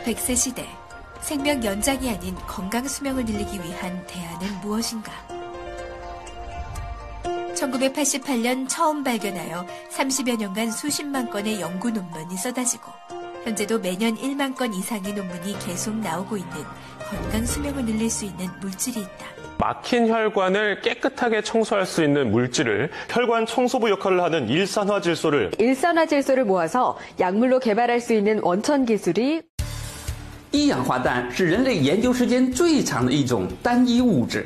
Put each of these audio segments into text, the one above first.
100세 시대, 생명 연장이 아닌 건강 수명을 늘리기 위한 대안은 무엇인가? 1988년 처음 발견하여 30여 년간 수십만 건의 연구 논문이 쏟아지고 현재도 매년 1만 건 이상의 논문이 계속 나오고 있는 건강 수명을 늘릴 수 있는 물질이 있다. 막힌 혈관을 깨끗하게 청소할 수 있는 물질을 혈관 청소부 역할을 하는 일산화질소를 모아서 약물로 개발할 수 있는 원천 기술이 一氧化氮是人类研究时间最长的一种单一物质。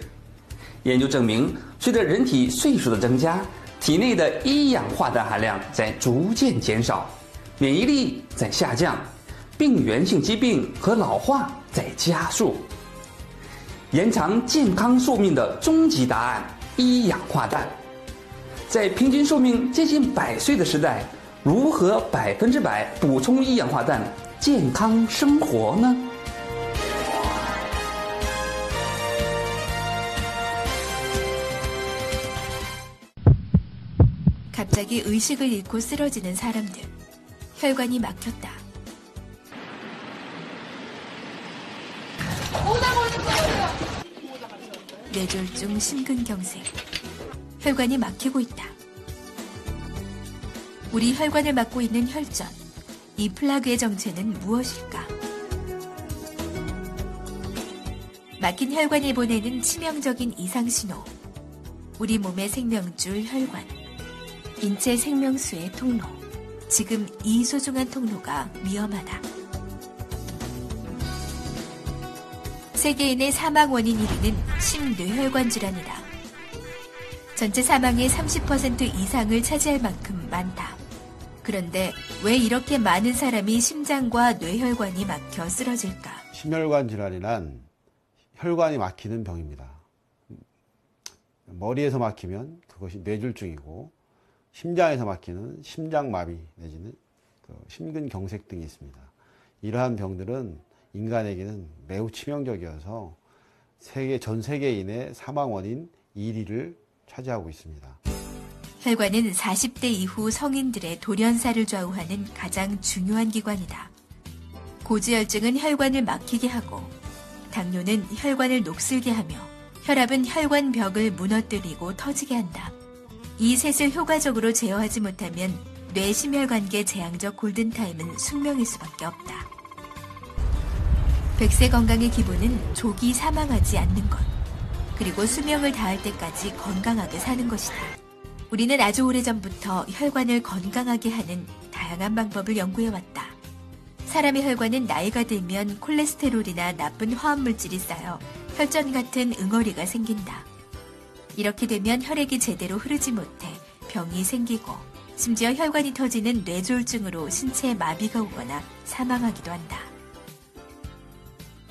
研究证明，随着人体岁数的增加，体内的一氧化氮含量在逐渐减少，免疫力在下降，病原性疾病和老化在加速。延长健康寿命的终极答案——一氧化氮。在平均寿命接近100岁的时代，如何100%补充一氧化氮，健康生活呢？ 갑자기 의식을 잃고 쓰러지는 사람들. 혈관이 막혔다. 뇌졸중, 심근경색. 혈관이 막히고 있다. 우리 혈관을 막고 있는 혈전. 이 플라그의 정체는 무엇일까? 막힌 혈관이 보내는 치명적인 이상신호. 우리 몸의 생명줄 혈관. 인체 생명수의 통로. 지금 이 소중한 통로가 위험하다. 세계인의 사망 원인 1위는 심뇌혈관 질환이다. 전체 사망의 30% 이상을 차지할 만큼 많다. 그런데 왜 이렇게 많은 사람이 심장과 뇌혈관이 막혀 쓰러질까? 심혈관 질환이란 혈관이 막히는 병입니다. 머리에서 막히면 그것이 뇌졸중이고 심장에서 막히는 심장마비 내지는 심근경색 등이 있습니다. 이러한 병들은 인간에게는 매우 치명적이어서 전 세계인의 사망 원인 1위를 차지하고 있습니다. 혈관은 40대 이후 성인들의 돌연사를 좌우하는 가장 중요한 기관이다. 고지혈증은 혈관을 막히게 하고 당뇨는 혈관을 녹슬게 하며 혈압은 혈관 벽을 무너뜨리고 터지게 한다. 이 셋을 효과적으로 제어하지 못하면 뇌심혈관계 재앙적 골든타임은 숙명일 수밖에 없다. 100세 건강의 기본은 조기 사망하지 않는 것, 그리고 수명을 다할 때까지 건강하게 사는 것이다. 우리는 아주 오래전부터 혈관을 건강하게 하는 다양한 방법을 연구해왔다. 사람의 혈관은 나이가 들면 콜레스테롤이나 나쁜 화합물질이 쌓여 혈전 같은 응어리가 생긴다. 이렇게 되면 혈액이 제대로 흐르지 못해 병이 생기고 심지어 혈관이 터지는 뇌졸중으로 신체에 마비가 오거나 사망하기도 한다.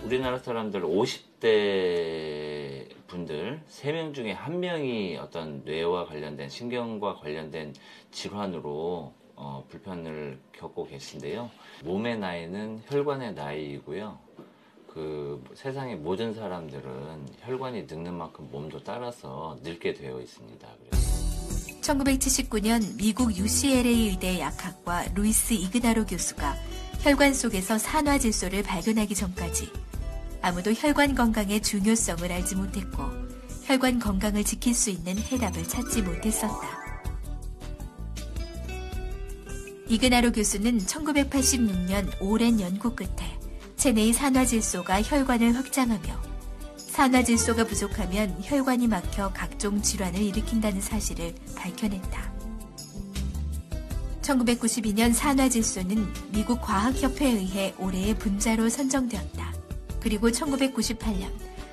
우리나라 사람들 50대 분들 3명 중에 1명이 어떤 뇌와 관련된 신경과 관련된 질환으로 불편을 겪고 계신데요. 몸의 나이는 혈관의 나이이고요. 세상의 모든 사람들은 혈관이 늙는 만큼 몸도 따라서 늙게 되어 있습니다. 1979년 미국 UCLA 의대 약학과 루이스 이그나로 교수가 혈관 속에서 산화질소를 발견하기 전까지 아무도 혈관 건강의 중요성을 알지 못했고 혈관 건강을 지킬 수 있는 해답을 찾지 못했었다. 이그나로 교수는 1986년 오랜 연구 끝에 체내의 산화질소가 혈관을 확장하며 산화질소가 부족하면 혈관이 막혀 각종 질환을 일으킨다는 사실을 밝혀냈다. 1992년 산화질소는 미국 과학협회에 의해 올해의 분자로 선정되었다. 그리고 1998년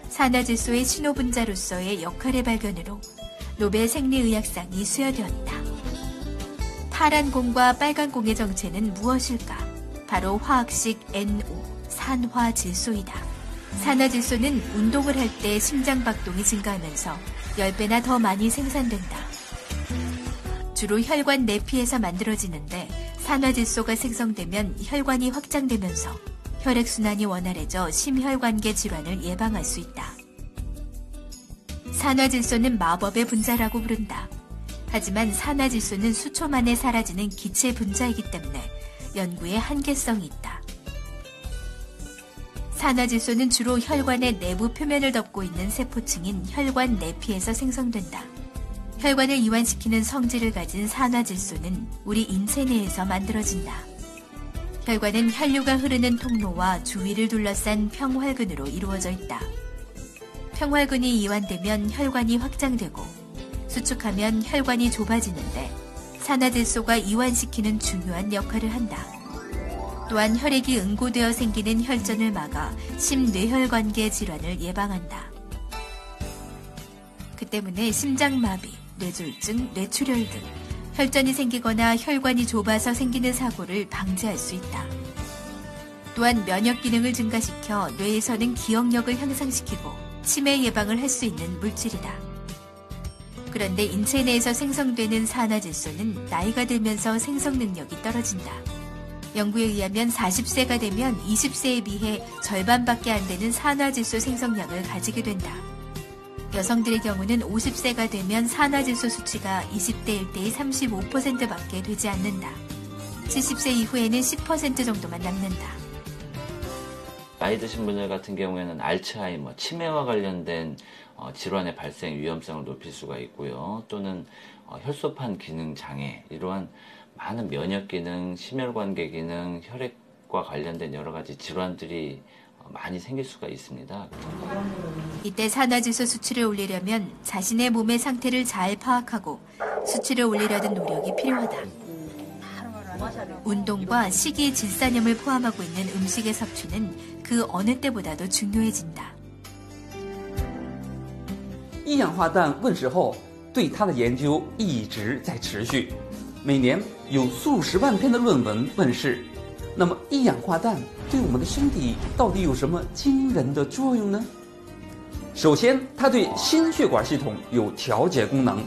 산화질소의 신호분자로서의 역할의 발견으로 노벨 생리의학상이 수여되었다. 파란 공과 빨간 공의 정체는 무엇일까? 바로 화학식 NO, 산화질소이다. 산화질소는 운동을 할 때 심장박동이 증가하면서 10배나 더 많이 생산된다. 주로 혈관 내피에서 만들어지는데 산화질소가 생성되면 혈관이 확장되면서 혈액순환이 원활해져 심혈관계 질환을 예방할 수 있다. 산화질소는 마법의 분자라고 부른다. 하지만 산화질소는 수초 만에 사라지는 기체 분자이기 때문에 연구에 한계성이 있다. 산화질소는 주로 혈관의 내부 표면을 덮고 있는 세포층인 혈관 내피에서 생성된다. 혈관을 이완시키는 성질을 가진 산화질소는 우리 인체 내에서 만들어진다. 혈관은 혈류가 흐르는 통로와 주위를 둘러싼 평활근으로 이루어져 있다. 평활근이 이완되면 혈관이 확장되고 수축하면 혈관이 좁아지는데 산화질소가 이완시키는 중요한 역할을 한다. 또한 혈액이 응고되어 생기는 혈전을 막아 심뇌혈관계 질환을 예방한다. 그 때문에 심장마비, 뇌졸중, 뇌출혈 등 혈전이 생기거나 혈관이 좁아서 생기는 사고를 방지할 수 있다. 또한 면역 기능을 증가시켜 뇌에서는 기억력을 향상시키고 치매 예방을 할 수 있는 물질이다. 그런데 인체 내에서 생성되는 산화질소는 나이가 들면서 생성 능력이 떨어진다. 연구에 의하면 40세가 되면 20세에 비해 절반밖에 안 되는 산화질소 생성량을 가지게 된다. 여성들의 경우는 50세가 되면 산화질소 수치가 20대일 때의 35%밖에 되지 않는다. 70세 이후에는 10% 정도만 남는다. 나이 드신 분들 같은 경우에는 알츠하이머, 치매와 관련된 질환의 발생 위험성을 높일 수가 있고요. 또는 혈소판 기능 장애, 이러한 많은 면역 기능, 심혈관계 기능, 혈액과 관련된 여러 가지 질환들이 많이 생길 수가 있습니다. 이때 산화질소 수치를 올리려면 자신의 몸의 상태를 잘 파악하고 수치를 올리려는 노력이 필요하다. 운동과 식이 질산염을 포함하고 있는 음식의 섭취는 그 어느 때보다도 중요해진다. 一氧化氮问世后，对它的研究一直在持续，每年有数十万篇的论文问世。那么，一氧化氮对我们的身体到底有什么惊人的作用呢？首先，它对心血管系统有调节功能。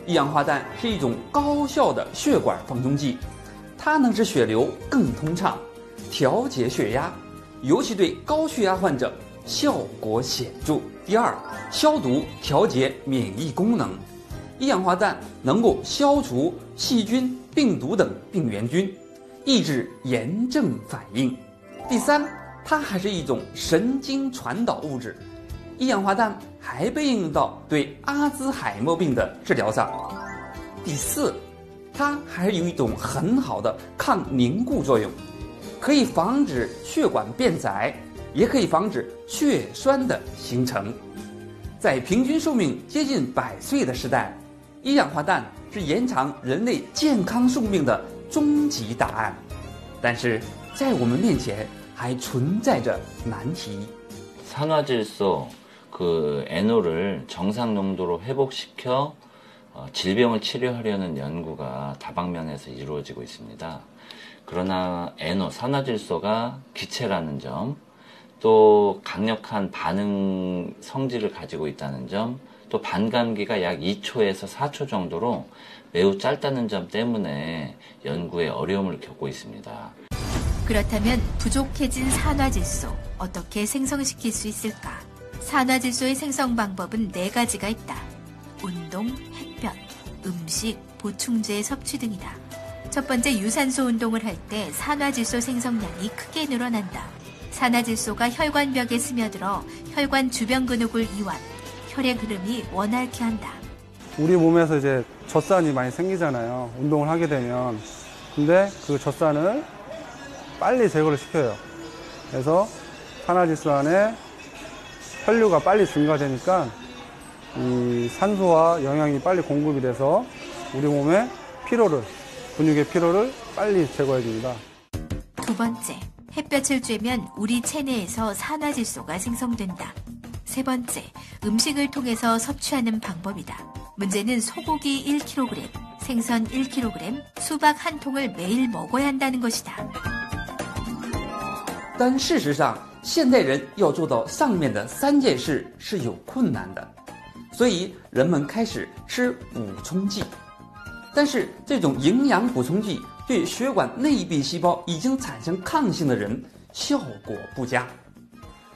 一氧化氮是一种高效的血管放松剂，它能使血流更通畅，调节血压，尤其对高血压患者效果显著。第二，消毒调节免疫功能，一氧化氮能够消除细菌、病毒等病原菌，抑制炎症反应。第三，它还是一种神经传导物质，一氧化氮还被应用到对阿兹海默病的治疗上。第四，它还有一种很好的抗凝固作用，可以防止血管变窄，也可以防止血栓的形成。在平均寿命接近100岁的时代，一氧化氮是延长人类健康寿命的终极答案。但是在我们面前还存在着难题。 산화질소, NO를 정상 농도로 회복시켜 질병을 치료하려는 연구가 다방면에서 이루어지고 있습니다. 그러나 NO, 산화질소가 기체라는 점, 또 강력한 반응 성질을 가지고 있다는 점, 또 반감기가 약 2초에서 4초 정도로 매우 짧다는 점 때문에 연구에 어려움을 겪고 있습니다. 그렇다면 부족해진 산화질소 어떻게 생성시킬 수 있을까? 산화질소의 생성 방법은 4가지가 있다. 운동, 햇볕, 음식, 보충제 섭취 등이다. 첫 번째, 유산소 운동을 할 때 산화질소 생성량이 크게 늘어난다. 산화질소가 혈관벽에 스며들어 혈관 주변 근육을 이완, 혈액 흐름이 원활케 한다. 우리 몸에서 이제 젖산이 많이 생기잖아요. 운동을 하게 되면. 근데 그 젖산을 빨리 제거를 시켜요. 그래서 산화질소 안에 혈류가 빨리 증가되니까 이 산소와 영양이 빨리 공급이 돼서 우리 몸의 피로를, 근육의 피로를 빨리 제거해 줍니다. 두 번째, 햇볕을 쬐면 우리 체내에서 산화질소가 생성된다. 세 번째, 음식을 통해서 섭취하는 방법이다. 문제는 소고기 1kg, 생선 1kg, 수박 1통을 매일 먹어야 한다는 것이다. 但事实上，现代人要做到上面的3件事是有困难的，所以人们开始吃补充剂。但是这种营养补充剂对血管内壁细胞已经产生抗性的人效果不佳。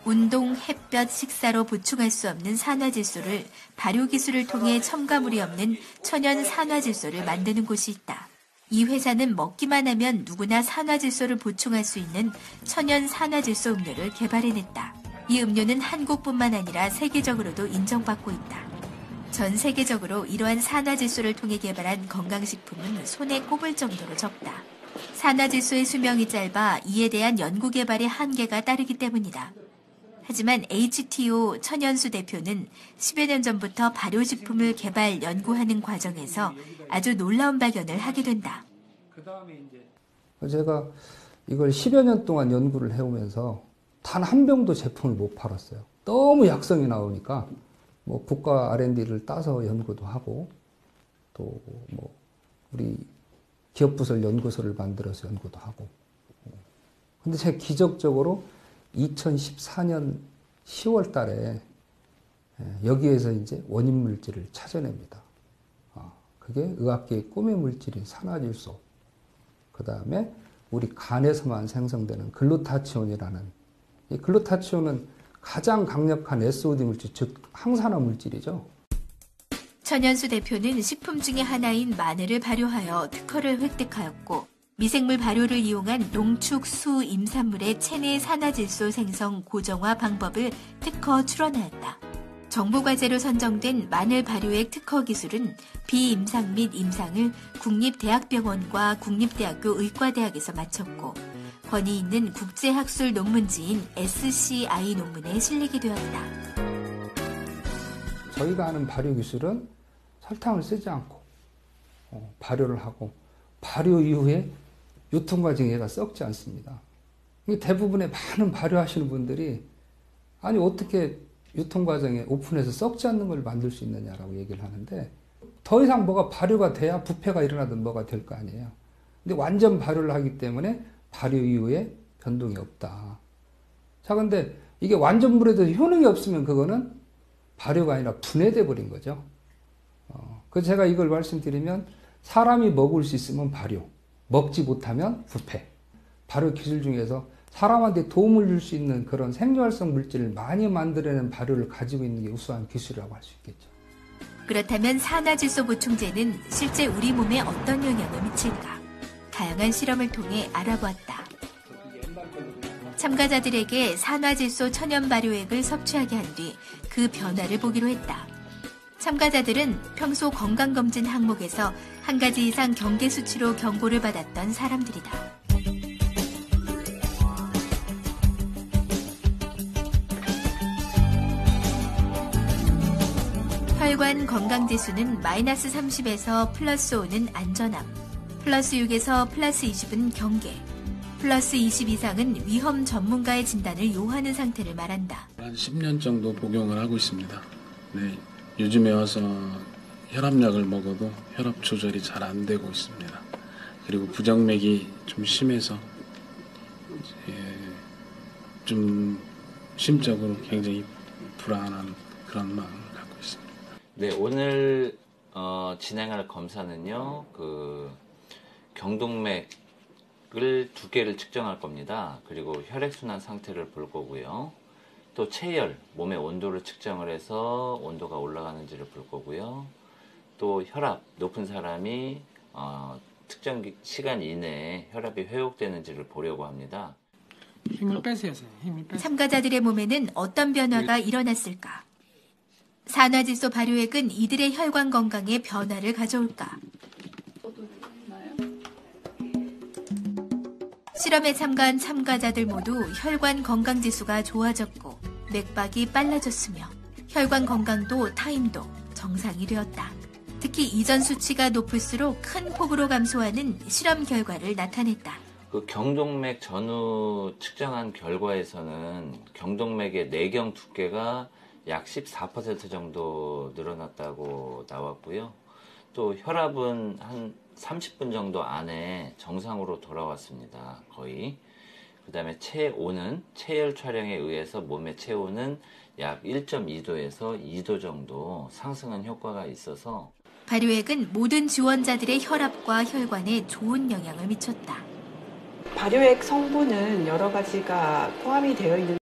운동, 햇볕, 식사로 보충할 수 없는 산화질소를 발효기술을 통해 첨가물이 없는 천연 산화질소를 만드는 곳이 있다. 이 회사는 먹기만 하면 누구나 산화질소를 보충할 수 있는 천연 산화질소 음료를 개발해냈다. 이 음료는 한국뿐만 아니라 세계적으로도 인정받고 있다. 전 세계적으로 이러한 산화질소를 통해 개발한 건강식품은 손에 꼽을 정도로 적다. 산화질소의 수명이 짧아 이에 대한 연구 개발의 한계가 따르기 때문이다. 하지만 HTO 천연수 대표는 10여 년 전부터 발효식품을 개발, 연구하는 과정에서 아주 놀라운 발견을 하게 된다. 제가 이걸 10여 년 동안 연구를 해오면서 단 한 병도 제품을 못 팔았어요. 너무 약성이 나오니까 뭐 국가 R&D를 따서 연구도 하고 또 뭐 우리 기업부설 연구소를 만들어서 연구도 하고. 근데 제가 기적적으로 2014년 10월 달에 여기에서 이제 원인 물질을 찾아냅니다. 그게 의학계의 꿈의 물질인 산화질소. 그 다음에 우리 간에서만 생성되는 글루타치온이라는, 이 글루타치온은 가장 강력한 SOD 물질, 즉 항산화 물질이죠. 천연수 대표는 식품 중에 하나인 마늘을 발효하여 특허를 획득하였고, 미생물 발효를 이용한 농축 수 임산물의 체내 산화질소 생성 고정화 방법을 특허 출원하였다. 정부 과제로 선정된 마늘 발효액 특허 기술은 비임상 및 임상을 국립대학병원과 국립대학교 의과대학에서 마쳤고, 권위 있는 국제학술 논문지인 SCI 논문에 실리게 되었다. 저희가 하는 발효 기술은 설탕을 쓰지 않고 발효를 하고, 발효 이후에 유통 과정에 얘가 썩지 않습니다. 대부분의 많은 발효하시는 분들이 아니 어떻게 유통 과정에 오픈해서 썩지 않는 걸 만들 수 있느냐라고 얘기를 하는데, 더 이상 뭐가 발효가 돼야 부패가 일어나든 뭐가 될 거 아니에요. 근데 완전 발효를 하기 때문에 발효 이후에 변동이 없다. 자, 근데 이게 완전 물에도 효능이 없으면 그거는 발효가 아니라 분해돼 버린 거죠. 그래서 제가 이걸 말씀드리면, 사람이 먹을 수 있으면 발효, 먹지 못하면 부패. 발효 기술 중에서 사람한테 도움을 줄 수 있는 그런 생활성 물질을 많이 만들어내는 발효를 가지고 있는 게 우수한 기술이라고 할 수 있겠죠. 그렇다면 산화질소 보충제는 실제 우리 몸에 어떤 영향을 미칠까? 다양한 실험을 통해 알아보았다. 참가자들에게 산화질소 천연 발효액을 섭취하게 한 뒤 그 변화를 보기로 했다. 참가자들은 평소 건강검진 항목에서 한 가지 이상 경계 수치로 경고를 받았던 사람들이다. 혈관 건강지수는 마이너스 30에서 플러스 5는 안전함, 플러스 6에서 플러스 20은 경계, 플러스 20 이상은 위험 전문가의 진단을 요하는 상태를 말한다. 한 10년 정도 복용을 하고 있습니다. 네, 요즘에 와서 혈압약을 먹어도 혈압 조절이 잘 안 되고 있습니다. 그리고 부정맥이 좀 심해서 좀 심적으로 굉장히 불안한 그런 마음을 갖고 있습니다. 네, 오늘 진행할 검사는요, 경동맥을 2개를 측정할 겁니다. 그리고 혈액순환 상태를 볼 거고요. 또 체열, 몸의 온도를 측정을 해서 온도가 올라가는지를 볼 거고요. 또 혈압, 높은 사람이 특정 시간 이내에 혈압이 회복되는지를 보려고 합니다. 힘을 빼세요, 힘을 빼세요. 참가자들의 몸에는 어떤 변화가 일어났을까? 산화질소 발효액은 이들의 혈관 건강에 변화를 가져올까? 실험에 참가한 참가자들 모두 혈관 건강지수가 좋아졌고 맥박이 빨라졌으며 혈관 건강도 타임도 정상이 되었다. 특히 이전 수치가 높을수록 큰 폭으로 감소하는 실험 결과를 나타냈다. 경동맥 전후 측정한 결과에서는 경동맥의 내경 두께가 약 14% 정도 늘어났다고 나왔고요. 또 혈압은 한 30분 정도 안에 정상으로 돌아왔습니다. 거의. 그 다음에 체온은 체열 촬영에 의해서 몸의 체온은 약 1.2도에서 2도 정도 상승한 효과가 있어서 발효액은 모든 지원자들의 혈압과 혈관에 좋은 영향을 미쳤다. 발효액 성분은 여러 가지가 포함이 되어 있는